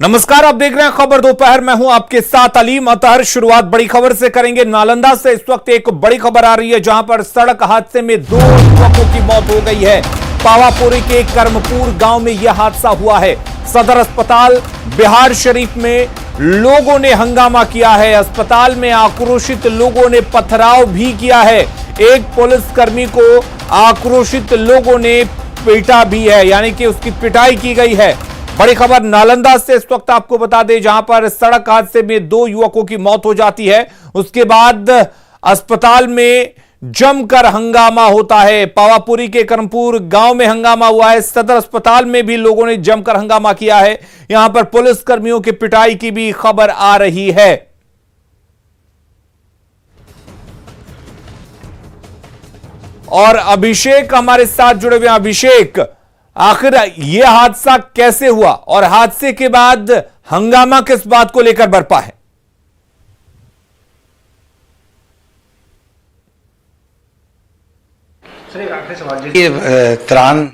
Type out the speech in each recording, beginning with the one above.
नमस्कार, आप देख रहे हैं खबर दोपहर। मैं हूं आपके साथ अलीम अतहर। शुरुआत बड़ी खबर से करेंगे। नालंदा से इस वक्त एक बड़ी खबर आ रही है, जहां पर सड़क हादसे में 2 युवकों की मौत हो गई है। पावापुरी के कर्मपुर गांव में यह हादसा हुआ है। सदर अस्पताल बिहार शरीफ में लोगों ने हंगामा किया है। अस्पताल में आक्रोशित लोगों ने पथराव भी किया है। एक पुलिसकर्मी को आक्रोशित लोगों ने पीटा भी है, यानी कि उसकी पिटाई की गई है। बड़ी खबर नालंदा से इस वक्त आपको बता दें, जहां पर सड़क हादसे में 2 युवकों की मौत हो जाती है। उसके बाद अस्पताल में जमकर हंगामा होता है। पावापुरी के कर्मपुर गांव में हंगामा हुआ है। सदर अस्पताल में भी लोगों ने जमकर हंगामा किया है। यहां पर पुलिस कर्मियों की पिटाई की भी खबर आ रही है। और अभिषेक हमारे साथ जुड़े हुए हैं। अभिषेक, आखिर यह हादसा कैसे हुआ और हादसे के बाद हंगामा किस बात को लेकर बरपा है? त्राण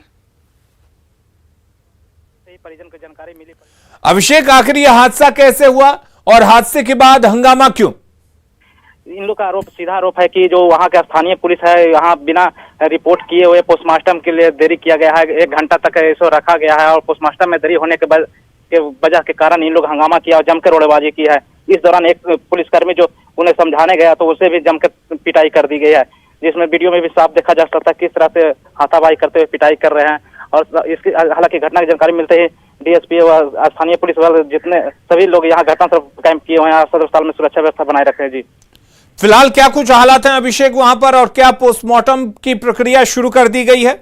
परिजन को जानकारी मिली। अभिषेक, आखिर यह हादसा कैसे हुआ और हादसे के बाद हंगामा क्यों? इन लोग का आरोप, सीधा आरोप है कि जो वहाँ के स्थानीय पुलिस है, यहाँ बिना रिपोर्ट किए हुए पोस्टमार्टम के लिए देरी किया गया है। 1 घंटा तक ऐसा रखा गया है और पोस्टमार्टम में देरी होने के वजह के कारण इन लोग हंगामा किया और जमकर रोड़ेबाजी की है। इस दौरान एक पुलिसकर्मी जो उन्हें समझाने गया तो उसे भी जमकर पिटाई कर दी गई है, जिसमें वीडियो में भी साफ देखा जा सकता है किस तरह से हाथापाई करते हुए पिटाई कर रहे हैं। और इसकी हालांकि घटना की जानकारी मिलते ही डीएसपी और स्थानीय पुलिस वाले जितने सभी लोग यहाँ घटना पर कैंप किए हुए हैं, सदर अस्पताल में सुरक्षा व्यवस्था बनाए रखे हैं। जी, फिलहाल क्या कुछ हालात हैं अभिषेक वहां पर, और क्या पोस्टमार्टम की प्रक्रिया शुरू कर दी गई है?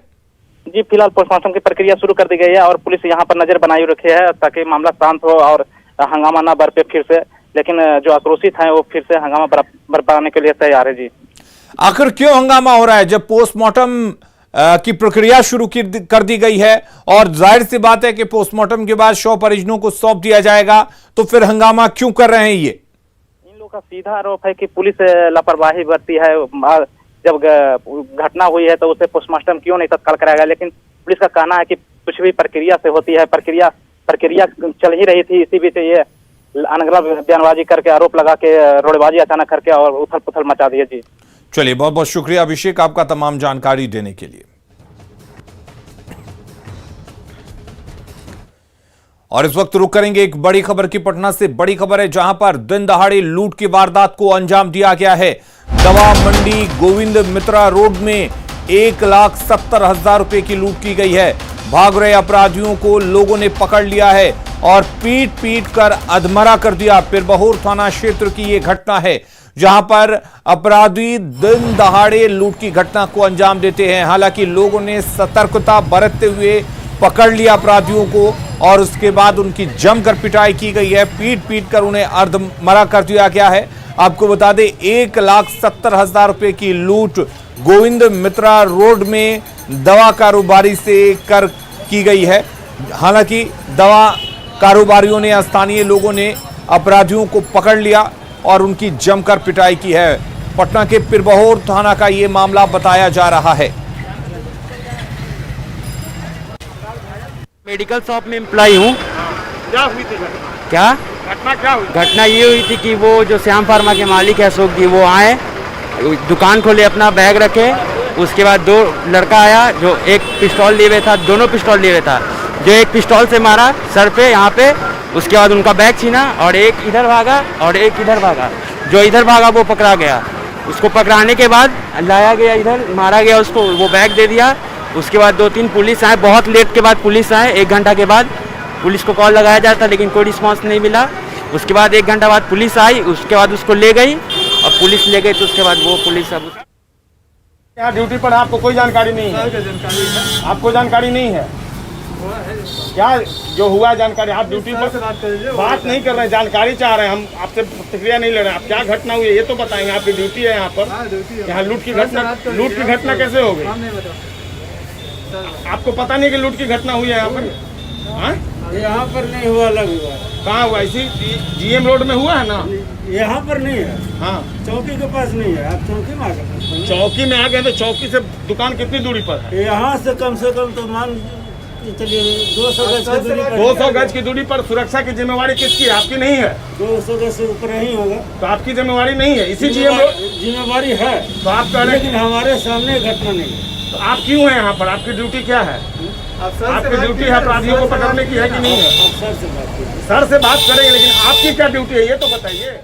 जी, फिलहाल पोस्टमार्टम की प्रक्रिया शुरू कर दी गई है और पुलिस यहाँ पर नजर बनाए रखी है ताकि मामला शांत हो और हंगामा ना बरपे फिर से। लेकिन जो आक्रोशित हैं वो फिर से हंगामा बरपाने के लिए तैयार है। जी, आखिर क्यों हंगामा हो रहा है जब पोस्टमार्टम की प्रक्रिया शुरू कर दी गई है? और जाहिर सी बात है कि पोस्टमार्टम के बाद शव परिजनों को सौंप दिया जाएगा, तो फिर हंगामा क्यों कर रहे हैं? ये का सीधा आरोप है कि पुलिस लापरवाही बरती है। जब घटना हुई है तो उसे पोस्टमार्टम क्यों नहीं तत्काल कराया गया, लेकिन पुलिस का कहना है कि कुछ भी प्रक्रिया से होती है। प्रक्रिया चल ही रही थी, इसी बीच ये अनगढ़ बयानबाजी करके, आरोप लगा के रोड़ेबाजी अचानक करके और उथल पुथल मचा दी है। जी, चलिए, बहुत बहुत शुक्रिया अभिषेक आपका तमाम जानकारी देने के लिए। और इस वक्त रुक करेंगे एक बड़ी खबर की। पटना से बड़ी खबर है, जहां पर दिन दहाड़े लूट की वारदात को अंजाम दिया गया है। दवा मंडी गोविंद मित्रा रोड में 1,70,000 रुपए की लूट की गई है। भाग रहे अपराधियों को लोगों ने पकड़ लिया है और पीट कर अधमरा कर दिया। पिरबहोर थाना क्षेत्र की यह घटना है, जहां पर अपराधी दिन दहाड़े लूट की घटना को अंजाम देते हैं। हालांकि लोगों ने सतर्कता बरतते हुए पकड़ लिया अपराधियों को और उसके बाद उनकी जमकर पिटाई की गई है। पीट कर उन्हें अर्धमरा कर दिया गया है। आपको बता दें, 1,70,000 रुपए की लूट गोविंद मित्रा रोड में दवा कारोबारी से की गई है। हालांकि दवा कारोबारियों ने, स्थानीय लोगों ने अपराधियों को पकड़ लिया और उनकी जमकर पिटाई की है। पटना के पिरबहोर थाना का यह मामला बताया जा रहा है। मेडिकल शॉप में एम्प्लॉय हूँ। क्या हुई थी घटना? क्या क्या हुई? घटना ये हुई थी कि वो जो श्याम फार्मा के मालिक है अशोक जी, वो आए, दुकान खोले, अपना बैग रखे। उसके बाद 2 लड़का आया जो एक पिस्तौल लिए हुए था, दोनों पिस्तौल लिए हुए था। जो एक पिस्तौल से मारा सर पे, यहाँ पे। उसके बाद उनका बैग छीना और एक इधर भागा और एक इधर भागा। जो इधर भागा वो पकड़ा गया। उसको पकड़ाने के बाद लाया गया इधर, मारा गया उसको, वो बैग दे दिया। उसके बाद 2-3 पुलिस आए, बहुत लेट के बाद पुलिस आए। 1 घंटा के बाद पुलिस को कॉल लगाया जाता, लेकिन कोई रिस्पांस नहीं मिला। उसके बाद 1 घंटा बाद पुलिस आई, उसके बाद उसको ले गई और पुलिस ले गई। तो उसके बाद वो पुलिस अब यहाँ ड्यूटी पर आपको कोई जानकारी नहीं है? आपको जानकारी नहीं है क्या जो हुआ? जानकारी आप ड्यूटी पर बात नहीं कर रहे हैं, जानकारी चाह रहे हैं हम आपसे, प्रतिक्रिया नहीं ले रहे हैं। आप क्या घटना हुई है ये तो बताएंगे। आपकी ड्यूटी है यहाँ पर, यहाँ लूट की घटना कैसे हो गई? आपको पता नहीं कि लूट की घटना हुई है यहाँ पर? हाँ, यहाँ पर नहीं हुआ, अलग हुआ। कहाँ हुआ? इसी जीएम रोड में हुआ है ना? यहाँ पर नहीं है। हाँ, चौकी के पास नहीं है। आप चौकी में आ गए? चौकी में आ गए तो चौकी से दुकान कितनी दूरी पर है? यहाँ से कम तो मान चलिए 200 गज की दूरी पर 200 गज की दूरी पर सुरक्षा की जिम्मेवारी किसकी है? आपकी नहीं है। 200 गज से ऊपर नहीं होगा। तो आपकी जिम्मेवारी नहीं है, इसी जिम्मेवारी है तो आप कह रहे लेकिन हमारे सामने घटना नहीं है। तो आप क्यों हैं यहाँ पर? आपकी ड्यूटी क्या है? आपकी ड्यूटी है अपराधियों को पकड़ने की है कि नहीं है? आप सर से बात कीजिए। सर से बात करेंगे, लेकिन आपकी क्या ड्यूटी है ये तो बताइए।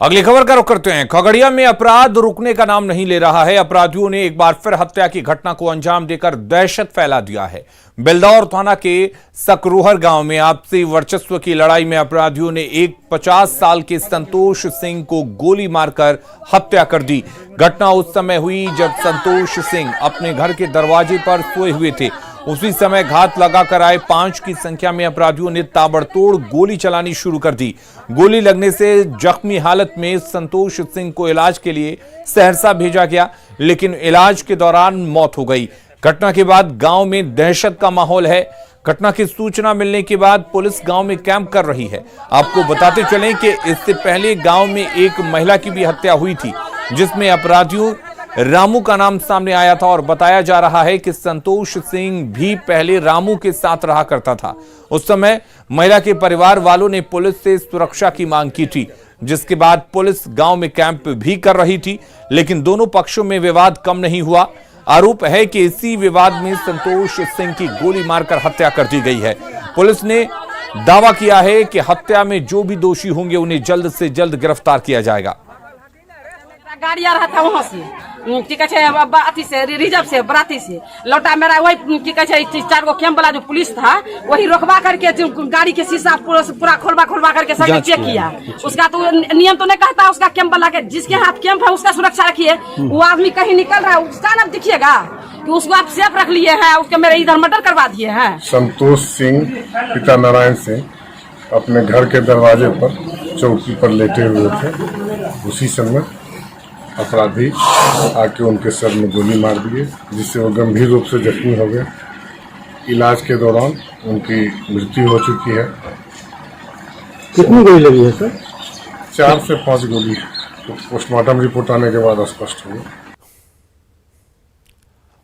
अगली खबर का रुख करते हैं। खगड़िया में अपराध रुकने का नाम नहीं ले रहा है। अपराधियों ने एक बार फिर हत्या की घटना को अंजाम देकर दहशत फैला दिया है। बेलदौर थाना के सकरोहर गांव में आपसी वर्चस्व की लड़ाई में अपराधियों ने एक 50 साल के संतोष सिंह को गोली मारकर हत्या कर दी। घटना उस समय हुई जब संतोष सिंह अपने घर के दरवाजे पर सोए हुए थे। उसी समय घात लगाकर आए 5 की संख्या में अपराधियों ने ताबड़तोड़ गोली चलानी शुरू कर दी। गोली लगने से जख्मी हालत में संतोष सिंह को इलाज के लिए सहरसा भेजा गया, लेकिन इलाज के दौरान मौत हो गई। घटना के बाद गांव में दहशत का माहौल है। घटना की सूचना मिलने के बाद पुलिस गांव में कैंप कर रही है। आपको बताते चलें कि इससे पहले गांव में एक महिला की भी हत्या हुई थी, जिसमें अपराधियों रामू का नाम सामने आया था और बताया जा रहा है कि संतोष सिंह भी पहले रामू के साथ रहा करता था। उस समय महिला के परिवार वालों ने पुलिस से सुरक्षा की मांग की थी, जिसके बाद पुलिस गांव में कैंप भी कर रही थी, लेकिन दोनों पक्षों में विवाद कम नहीं हुआ। आरोप है कि इसी विवाद में संतोष सिंह की गोली मारकर हत्या कर दी गई है। पुलिस ने दावा किया है कि हत्या में जो भी दोषी होंगे उन्हें जल्द से जल्द गिरफ्तार किया जाएगा। गाड़ी आ रहा था वहाँ से की कहे अथी से रिजर्व से बराती से लौटा। मेरा वही की कहे 4 गो कैंप वाला जो पुलिस था वही रोकवा करके गाड़ी के शीशा पूरा खोलवा करके सब चेक किया। उसका तो नियम तो नहीं कहता उसका कैंप वाला के जिसके हाथ कैंप है उसका सुरक्षा रखिए। वो आदमी कहीं निकल रहा है उसका ना दिखिएगा कि उसको आप सेफ रख लिए हैं, उसके मेरे इधर मर्डर करवा दिए हैं। संतोष सिंह पिता नारायण सिंह अपने घर के दरवाजे पर चौकी पर लेटे हुए थे। उसी समय अपराधी आके उनके सर में गोली मार दिए, जिससे वो गंभीर रूप से जख्मी हो गए। इलाज के दौरान उनकी मृत्यु हो चुकी है। कितनी गोली लगी है सर? 4 से 5 गोली। तो पोस्टमार्टम रिपोर्ट आने के बाद स्पष्ट होगा।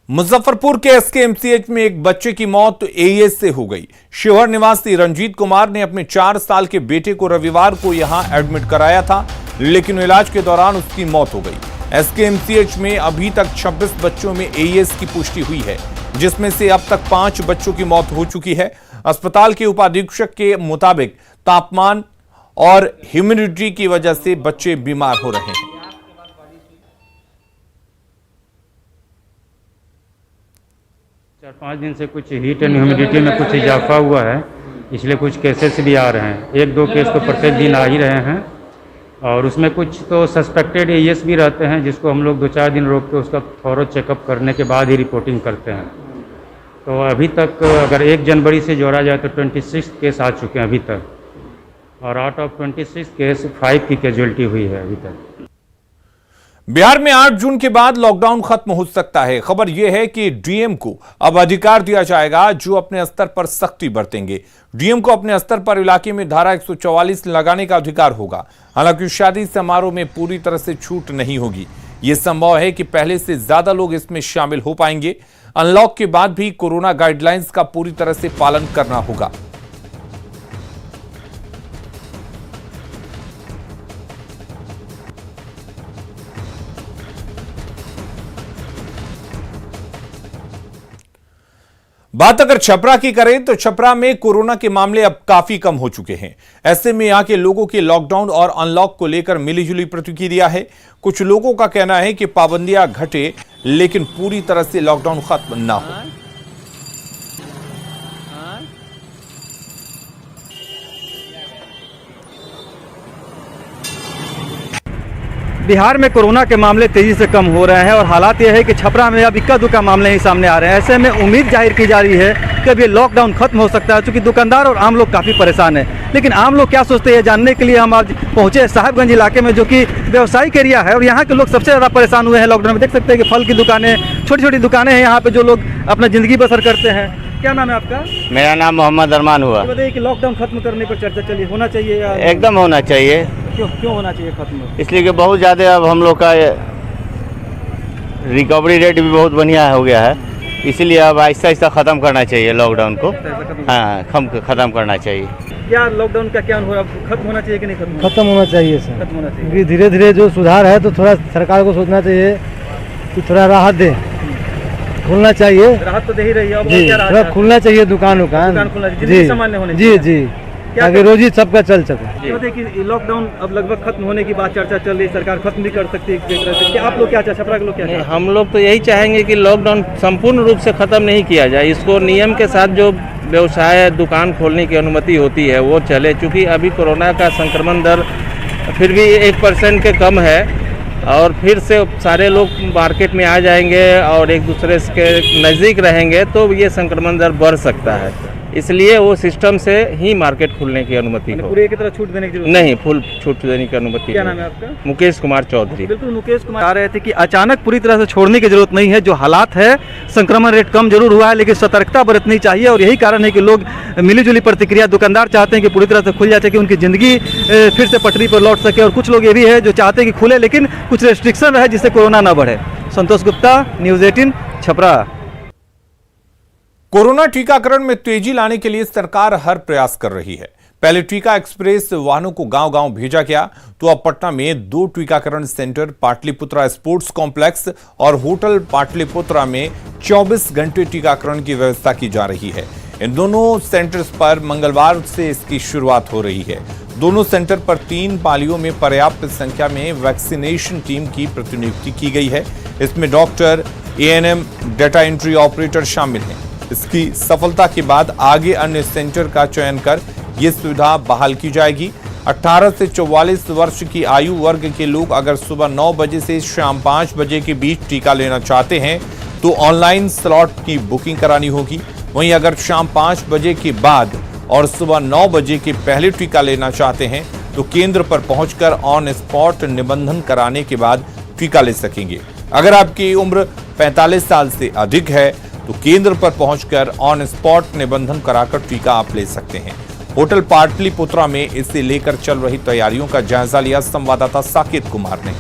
मुजफ्फरपुर के एसकेएमसीएच में एक बच्चे की मौत एईएस से हो गई। शिवहर निवासी रंजीत कुमार ने अपने 4 साल के बेटे को रविवार को यहां एडमिट कराया था, लेकिन इलाज के दौरान उसकी मौत हो गई। एसकेएमसीएच में अभी तक 26 बच्चों में एईएस की पुष्टि हुई है, जिसमें से अब तक 5 बच्चों की मौत हो चुकी है। अस्पताल के उपाधीक्षक के मुताबिक तापमान और ह्यूमिडिटी की वजह से बच्चे बीमार हो रहे हैं। 4-5 दिन से कुछ हीट एंड ह्यूमिडिटी में कुछ इजाफा हुआ है, इसलिए कुछ केसेस भी आ रहे हैं। 1-2 केस तो प्रत्येक दिन आ ही रहे हैं, और उसमें कुछ तो सस्पेक्टेड एईएस भी रहते हैं, जिसको हम लोग 2-4 दिन रोक के उसका थॉरो चेकअप करने के बाद ही रिपोर्टिंग करते हैं। तो अभी तक अगर 1 जनवरी से जोड़ा जाए तो 26 केस आ चुके हैं अभी तक, और आउट ऑफ 26 केस 5 की कैजुअलिटी हुई है अभी तक। बिहार में 8 जून के बाद लॉकडाउन खत्म हो सकता है। खबर यह है कि डीएम को अब अधिकार दिया जाएगा, जो अपने स्तर पर सख्ती बरतेंगे। डीएम को अपने स्तर पर इलाके में धारा 144 लगाने का अधिकार होगा। हालांकि शादी समारोह में पूरी तरह से छूट नहीं होगी। यह संभव है कि पहले से ज्यादा लोग इसमें शामिल हो पाएंगे। अनलॉक के बाद भी कोरोना गाइडलाइंस का पूरी तरह से पालन करना होगा। बात अगर छपरा की करें तो छपरा में कोरोना के मामले अब काफी कम हो चुके हैं। ऐसे में यहां के लोगों के लॉकडाउन और अनलॉक को लेकर मिलीजुली प्रतिक्रिया है। कुछ लोगों का कहना है कि पाबंदियां घटे, लेकिन पूरी तरह से लॉकडाउन खत्म ना हो। बिहार में कोरोना के मामले तेजी से कम हो रहे हैं और हालात यह है कि छपरा में अब इक्का दुक्का मामले ही सामने आ रहे हैं। ऐसे में उम्मीद जाहिर की जा रही है कि अब ये लॉकडाउन खत्म हो सकता है, क्योंकि दुकानदार और आम लोग काफ़ी परेशान हैं। लेकिन आम लोग क्या सोचते हैं जानने के लिए हम आज पहुंचे साहिबगंज इलाके में, जो कि व्यावसायिक एरिया है, और यहाँ के लोग सबसे ज़्यादा परेशान हुए हैं लॉकडाउन में। देख सकते हैं कि फल की दुकानें, छोटी छोटी दुकानें हैं यहाँ पर, जो लोग अपना ज़िंदगी बसर करते हैं। क्या नाम है आपका? मेरा नाम मोहम्मद अरमान हुआ। बताइए कि लॉकडाउन खत्म करने पर चर्चा चली, होना चाहिए या एकदम होना चाहिए। क्यों होना चाहिए खत्म? इसलिए कि बहुत ज़्यादा अब हम लोग का रिकवरी रेट भी बहुत बढ़िया हो गया है, इसीलिए अब आहिस्ता आहिस्ता ख़त्म करना चाहिए लॉकडाउन को। हाँ, ख़त्म करना चाहिए। क्या लॉकडाउन का क्या अनुभव, खत्म होना चाहिए कि नहीं खत्म? खत्म होना चाहिए सर, खत्म होना चाहिए। क्योंकि धीरे धीरे जो सुधार है तो थोड़ा सरकार को सोचना चाहिए कि थोड़ा राहत दे, खुलना चाहिए। राहत तो दे ही रही है, अब जी, क्या राहत थोड़ा है? खुलना चाहिए दुकान दुकान खुलना चाहिए, जी जिंदगी सामान्य होनी जी चाहिए। जी, क्या ताकि रोजी सबका चल सके। कहते हैं कि लॉकडाउन अब लगभग खत्म होने की बात चर्चा चल रही है, सरकार खत्म भी कर सकती है एक तरह से। क्या आप लोग क्या चाहते हैं, छपरा के लोग क्या चाहते हैं? हम लोग तो यही चाहेंगे कि लॉकडाउन संपूर्ण रूप से ख़त्म नहीं किया जाए, इसको नियम के साथ जो व्यवसाय दुकान खोलने की अनुमति होती है वो चले। चूँकि अभी कोरोना का संक्रमण दर फिर भी 1% के कम है और फिर से सारे लोग मार्केट में आ जाएंगे और एक दूसरे के नज़दीक रहेंगे तो ये संक्रमण दर बढ़ सकता है। इसलिए वो सिस्टम से ही मार्केट खुलने की अनुमति हो। पूरे की तरह छूट देने की जरूरत नहीं, फुल छूट देने की अनुमति। क्या नाम है आपका? मुकेश कुमार चौधरी। बिल्कुल, मुकेश कुमार आ रहे थे कि अचानक पूरी तरह से छोड़ने की जरूरत नहीं है। जो हालात है, संक्रमण रेट कम जरूर हुआ है लेकिन सतर्कता बरतनी चाहिए और यही कारण है कि लोग मिलीजुली प्रतिक्रिया, दुकानदार चाहते हैं कि पूरी तरह से खुल जाए कि उनकी ज़िंदगी फिर से पटरी पर लौट सके और कुछ लोग ये भी है जो चाहते हैं कि खुले लेकिन कुछ रेस्ट्रिक्शन रहे जिससे कोरोना ना बढ़े। संतोष गुप्ता, न्यूज़ 18, छपरा। कोरोना टीकाकरण में तेजी लाने के लिए सरकार हर प्रयास कर रही है। पहले टीका एक्सप्रेस वाहनों को गांव-गांव भेजा गया, तो अब पटना में 2 टीकाकरण सेंटर, पाटलिपुत्रा स्पोर्ट्स कॉम्प्लेक्स और होटल पाटलिपुत्रा में 24 घंटे टीकाकरण की व्यवस्था की जा रही है। इन दोनों सेंटर्स पर मंगलवार से इसकी शुरुआत हो रही है। दोनों सेंटर पर 3 पालियों में पर्याप्त संख्या में वैक्सीनेशन टीम की प्रतिनियुक्ति की गई है। इसमें doctor, ANM, data entry operator शामिल हैं। इसकी सफलता के बाद आगे अन्य सेंटर का चयन कर यह सुविधा बहाल की जाएगी। 18 से 44 वर्ष की आयु वर्ग के लोग अगर सुबह 9 बजे से शाम 5 बजे के बीच टीका लेना चाहते हैं तो ऑनलाइन स्लॉट की बुकिंग करानी होगी। वहीं अगर शाम 5 बजे के बाद और सुबह 9 बजे के पहले टीका लेना चाहते हैं तो केंद्र पर पहुंचकर ऑन स्पॉट निबंधन कराने के बाद टीका ले सकेंगे। अगर आपकी उम्र 45 साल से अधिक है तो केंद्र पर पहुंचकर ऑन स्पॉट निबंधन कराकर टीका आप ले सकते हैं। होटल पाटलिपुत्रा में इसे लेकर चल रही तैयारियों का जायजा लिया संवाददाता साकेत कुमार ने।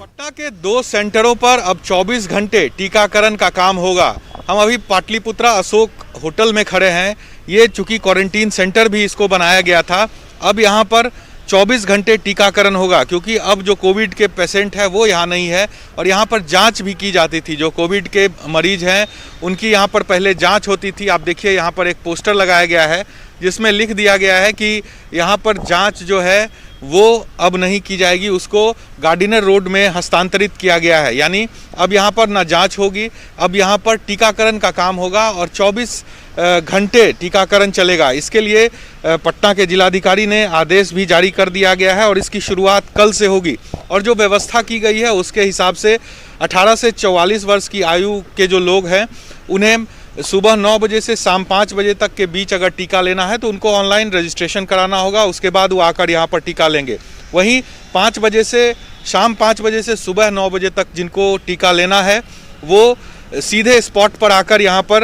पटना के 2 सेंटरों पर अब 24 घंटे टीकाकरण का काम होगा। हम अभी पाटलिपुत्रा अशोक होटल में खड़े हैं। ये चूंकि क्वारंटीन सेंटर भी इसको बनाया गया था, अब यहाँ पर 24 घंटे टीकाकरण होगा क्योंकि अब जो कोविड के पेशेंट है वो यहाँ नहीं है और यहाँ पर जांच भी की जाती थी। जो कोविड के मरीज हैं उनकी यहाँ पर पहले जांच होती थी। आप देखिए यहाँ पर एक पोस्टर लगाया गया है जिसमें लिख दिया गया है कि यहाँ पर जांच जो है वो अब नहीं की जाएगी, उसको गार्डिनर रोड में हस्तांतरित किया गया है। यानी अब यहाँ पर ना जांच होगी, अब यहाँ पर टीकाकरण का काम होगा और 24 घंटे टीकाकरण चलेगा। इसके लिए पटना के जिलाधिकारी ने आदेश भी जारी कर दिया गया है और इसकी शुरुआत कल से होगी। और जो व्यवस्था की गई है उसके हिसाब से 18 से 44 वर्ष की आयु के जो लोग हैं उन्हें सुबह 9 बजे से शाम 5 बजे तक के बीच अगर टीका लेना है तो उनको ऑनलाइन रजिस्ट्रेशन कराना होगा। उसके बाद वो आकर यहाँ पर टीका लेंगे। वहीं 5 बजे से शाम 5 बजे से सुबह 9 बजे तक जिनको टीका लेना है वो सीधे स्पॉट पर आकर यहाँ पर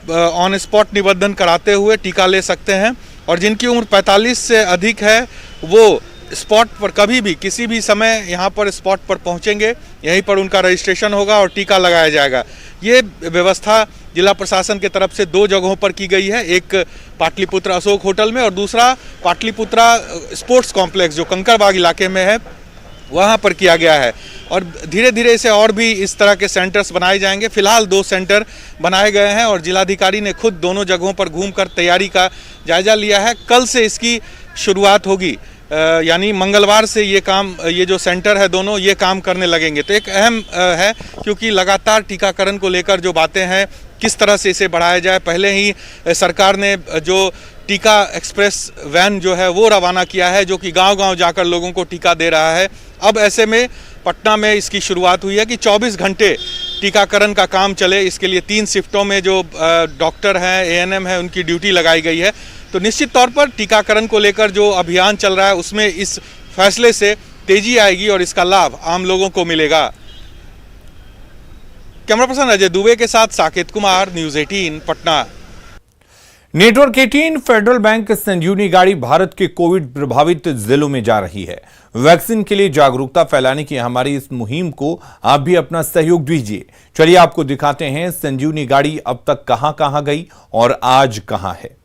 ऑन स्पॉट निबंधन कराते हुए टीका ले सकते हैं। और जिनकी उम्र 45 से अधिक है वो स्पॉट पर कभी भी किसी भी समय यहाँ पर स्पॉट पर पहुँचेंगे, यहीं पर उनका रजिस्ट्रेशन होगा और टीका लगाया जाएगा। ये व्यवस्था जिला प्रशासन की तरफ से 2 जगहों पर की गई है, एक पाटलिपुत्रा अशोक होटल में और दूसरा पाटलिपुत्रा स्पोर्ट्स कॉम्प्लेक्स जो कंकड़बाग इलाके में है वहाँ पर किया गया है। और धीरे धीरे इसे और भी इस तरह के सेंटर्स बनाए जाएंगे। फिलहाल 2 सेंटर बनाए गए हैं और जिलाधिकारी ने खुद दोनों जगहों पर घूमकर तैयारी का जायजा लिया है। कल से इसकी शुरुआत होगी, यानी मंगलवार से ये जो सेंटर है दोनों ये काम करने लगेंगे। तो एक अहम है क्योंकि लगातार टीकाकरण को लेकर जो बातें हैं किस तरह से इसे बढ़ाया जाए। पहले ही सरकार ने जो टीका एक्सप्रेस वैन जो है वो रवाना किया है जो कि गांव-गांव जाकर लोगों को टीका दे रहा है। अब ऐसे में पटना में इसकी शुरुआत हुई है कि 24 घंटे टीकाकरण का काम चले। इसके लिए 3 शिफ्टों में जो डॉक्टर हैं, एएनएम है, उनकी ड्यूटी लगाई गई है। तो निश्चित तौर पर टीकाकरण को लेकर जो अभियान चल रहा है उसमें इस फैसले से तेजी आएगी और इसका लाभ आम लोगों को मिलेगा। कैमरा पर्सन अजय दुबे के साथ Saket Kumar, news 18 Patna. Network 18 federal bank Sanjeevani गाड़ी भारत के कोविड प्रभावित जिलों में जा रही है। वैक्सीन के लिए जागरूकता फैलाने की हमारी इस मुहिम को आप भी अपना सहयोग दीजिए। चलिए आपको दिखाते हैं संजीवनी गाड़ी अब तक कहां कहां गई और आज कहां है।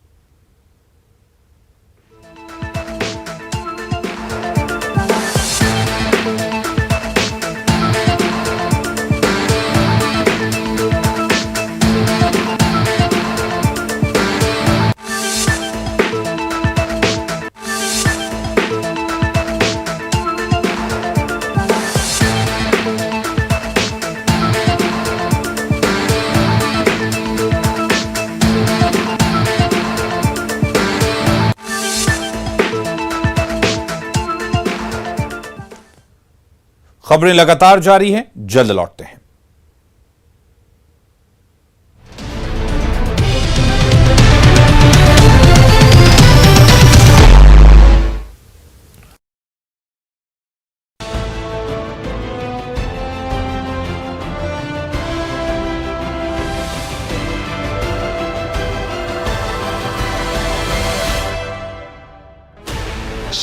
खबरें लगातार जारी हैं, जल्द लौटते हैं।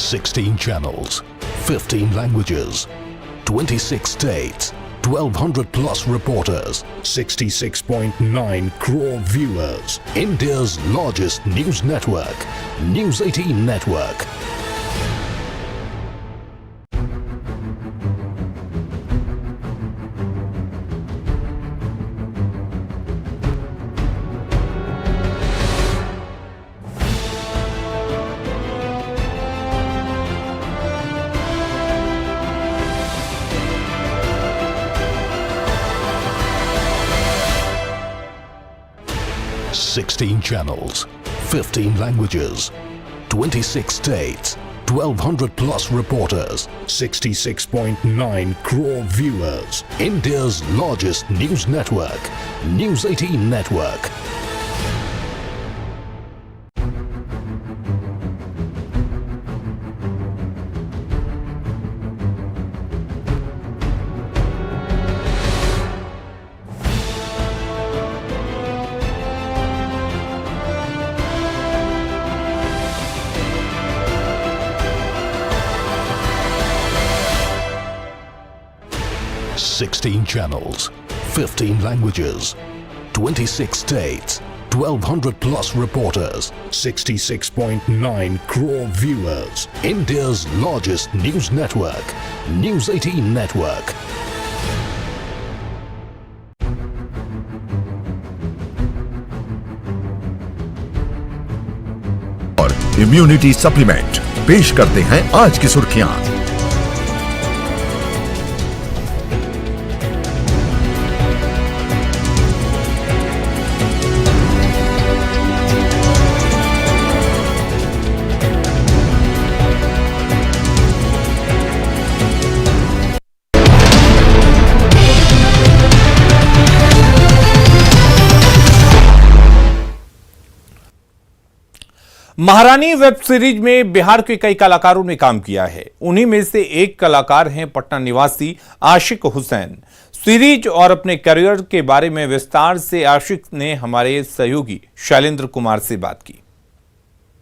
Sixteen channels, 15 languages, 26 states, 1200 plus reporters, 66.9 crore viewers. India's largest news network, News 18 Network. Sixteen channels, 15 languages, 26 states, 1200 plus reporters, 66.9 crore viewers. India's largest news network, News 18 Network. Sixteen channels, 15 languages, 26 states, 1200 plus reporters, 66.9 crore viewers. India's largest news network, News 18 Network. और immunity supplement पेश करते हैं आज की सुर्खियां। महारानी web series में बिहार के कई कलाकारों ने काम किया है। उन्हीं में से एक कलाकार हैं पटना निवासी आशिक हुसैन। सीरीज और अपने करियर के बारे में विस्तार से आशिक ने हमारे सहयोगी शैलेंद्र कुमार से बात की।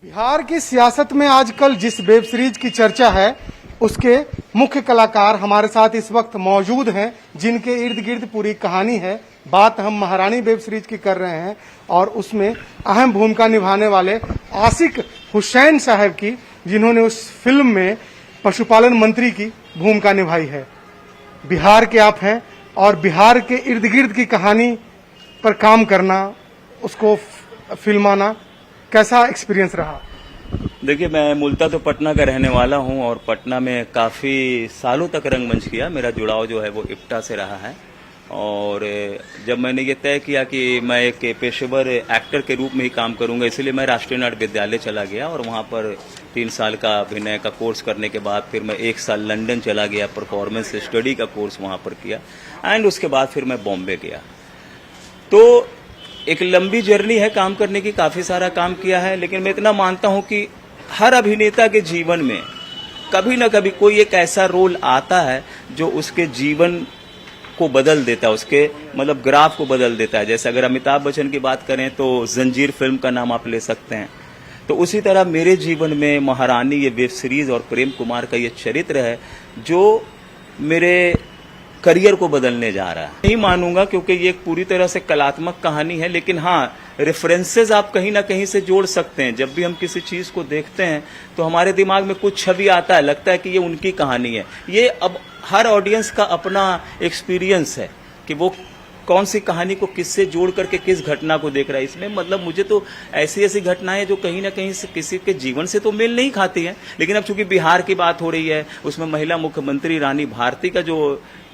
बिहार की सियासत में आजकल जिस वेब सीरीज की चर्चा है उसके मुख्य कलाकार हमारे साथ इस वक्त मौजूद हैं, जिनके इर्द गिर्द पूरी कहानी है। बात हम महारानी वेब सीरीज की कर रहे हैं और उसमें अहम भूमिका निभाने वाले आशिक हुसैन साहब की, जिन्होंने उस फिल्म में पशुपालन मंत्री की भूमिका निभाई है। बिहार के आप हैं और बिहार के इर्द गिर्द की कहानी पर काम करना, उसको फिल्माना, कैसा एक्सपीरियंस रहा? देखिए, मैं मूलतः तो पटना का रहने वाला हूं और पटना में काफ़ी सालों तक रंगमंच किया। मेरा जुड़ाव जो है वो इप्टा से रहा है और जब मैंने ये तय किया कि मैं एक पेशेवर एक्टर के रूप में ही काम करूंगा, इसलिए मैं राष्ट्रीय नाट्य विद्यालय चला गया और वहां पर 3 साल का अभिनय का कोर्स करने के बाद फिर मैं 1 साल लंदन चला गया, परफॉर्मेंस स्टडी का कोर्स वहां पर किया एंड उसके बाद फिर मैं बॉम्बे गया। तो एक लंबी जर्नी है काम करने की, काफ़ी सारा काम किया है, लेकिन मैं इतना मानता हूं कि हर अभिनेता के जीवन में कभी न कभी कोई एक ऐसा रोल आता है जो उसके जीवन को बदल देता है, उसके मतलब ग्राफ को बदल देता है। जैसे अगर अमिताभ बच्चन की बात करें तो जंजीर फिल्म का नाम आप ले सकते हैं। तो उसी तरह मेरे जीवन में महारानी ये वेब सीरीज और प्रेम कुमार का ये चरित्र है जो मेरे करियर को बदलने जा रहा है। नहीं मानूंगा क्योंकि ये एक पूरी तरह से कलात्मक कहानी है, लेकिन हाँ रेफरेंसेस आप कहीं ना कहीं से जोड़ सकते हैं। जब भी हम किसी चीज को देखते हैं तो हमारे दिमाग में कुछ छवि आता है, लगता है कि ये उनकी कहानी है। ये अब हर ऑडियंस का अपना एक्सपीरियंस है कि वो कौन सी कहानी को किससे जोड़ करके किस घटना को देख रहा है। इसमें मतलब मुझे तो ऐसी ऐसी घटनाएं जो कहीं ना कहीं से किसी के जीवन से तो मेल नहीं खाती हैं, लेकिन अब चूंकि बिहार की बात हो रही है, उसमें महिला मुख्यमंत्री रानी भारती का जो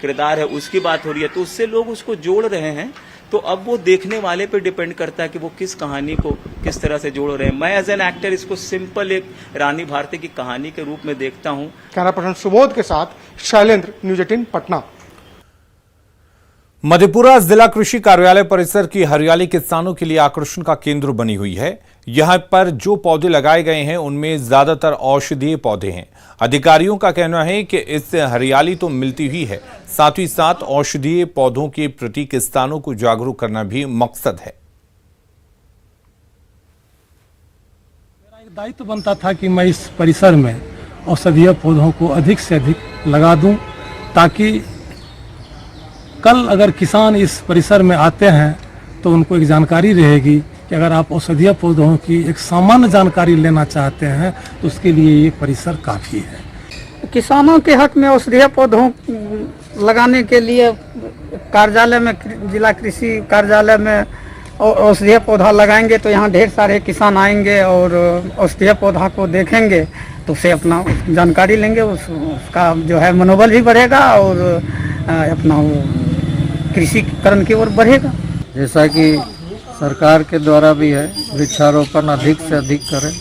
किरदार है उसकी बात हो रही है, तो उससे लोग उसको जोड़ रहे हैं। तो अब वो देखने वाले पे डिपेंड करता है कि वो किस कहानी को किस तरह से जोड़ रहे हैं। मैं एज एन एक्टर इसको सिंपल एक रानी भारती की कहानी के रूप में देखता हूँ। कैमरा पर्सन सुबोध के साथ शैलेंद्र, न्यूज 18 पटना। मधेपुरा जिला कृषि कार्यालय परिसर की हरियाली किसानों के लिए आकर्षण का केंद्र बनी हुई है। यहां पर जो पौधे लगाए गए हैं उनमें ज्यादातर औषधीय पौधे हैं। अधिकारियों का कहना है कि इससे हरियाली तो मिलती ही है, साथ ही साथ औषधीय पौधों के प्रति किसानों को जागरूक करना भी मकसद है। मेरा एक दायित्व बनता था कि मैं इस परिसर में औषधीय पौधों को अधिक से अधिक लगा दूं, ताकि कल अगर किसान इस परिसर में आते हैं तो उनको एक जानकारी रहेगी कि अगर आप औषधीय पौधों की एक सामान्य जानकारी लेना चाहते हैं तो उसके लिए ये परिसर काफ़ी है। किसानों के हक में औषधीय पौधों लगाने के लिए कार्यालय में, जिला कृषि कार्यालय में औषधीय पौधा लगाएंगे तो यहाँ ढेर सारे किसान आएंगे और औषधीय पौधा को देखेंगे तो उससे अपना जानकारी लेंगे, उसका जो है मनोबल भी बढ़ेगा और अपना कृषिकरण की ओर बढ़ेगा। जैसा कि सरकार के द्वारा भी है, वृक्षारोपण अधिक से अधिक करें,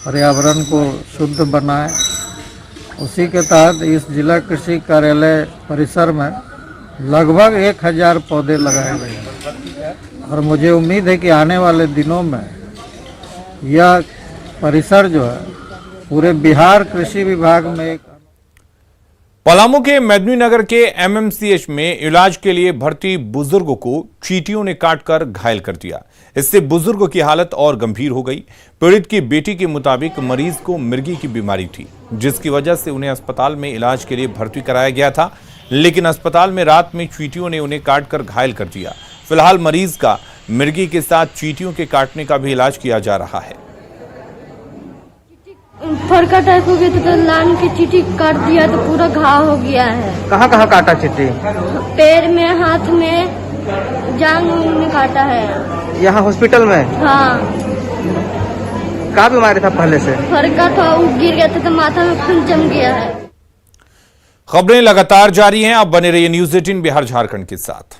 पर्यावरण को शुद्ध बनाएं। उसी के तहत इस जिला कृषि कार्यालय परिसर में लगभग 1000 पौधे लगाए गए हैं और मुझे उम्मीद है कि आने वाले दिनों में यह परिसर जो है पूरे बिहार कृषि विभाग में एक। पलामू के मेदिनीनगर के एमएमसीएच में इलाज के लिए भर्ती बुजुर्ग को चींटियों ने काटकर घायल कर दिया। इससे बुजुर्ग की हालत और गंभीर हो गई। पीड़ित की बेटी के मुताबिक मरीज को मिर्गी की बीमारी थी, जिसकी वजह से उन्हें अस्पताल में इलाज के लिए भर्ती कराया गया था, लेकिन अस्पताल में रात में चींटियों ने उन्हें काटकर घायल कर दिया। फिलहाल मरीज का मिर्गी के साथ चींटियों के काटने का भी इलाज किया जा रहा है। फरका टाइप हो गया तो लान की चींटी काट दिया तो पूरा घाव हो गया है। कहाँ कहाँ काटा चींटी? पैर में, हाथ में, जांघ में काटा है। यहाँ हॉस्पिटल में? हाँ। क्या बीमारी था पहले से? फरका था, वो गिर गया था तो माथा में खून जम गया है। खबरें लगातार जारी हैं, आप बने रहिए न्यूज 18 बिहार झारखंड के साथ।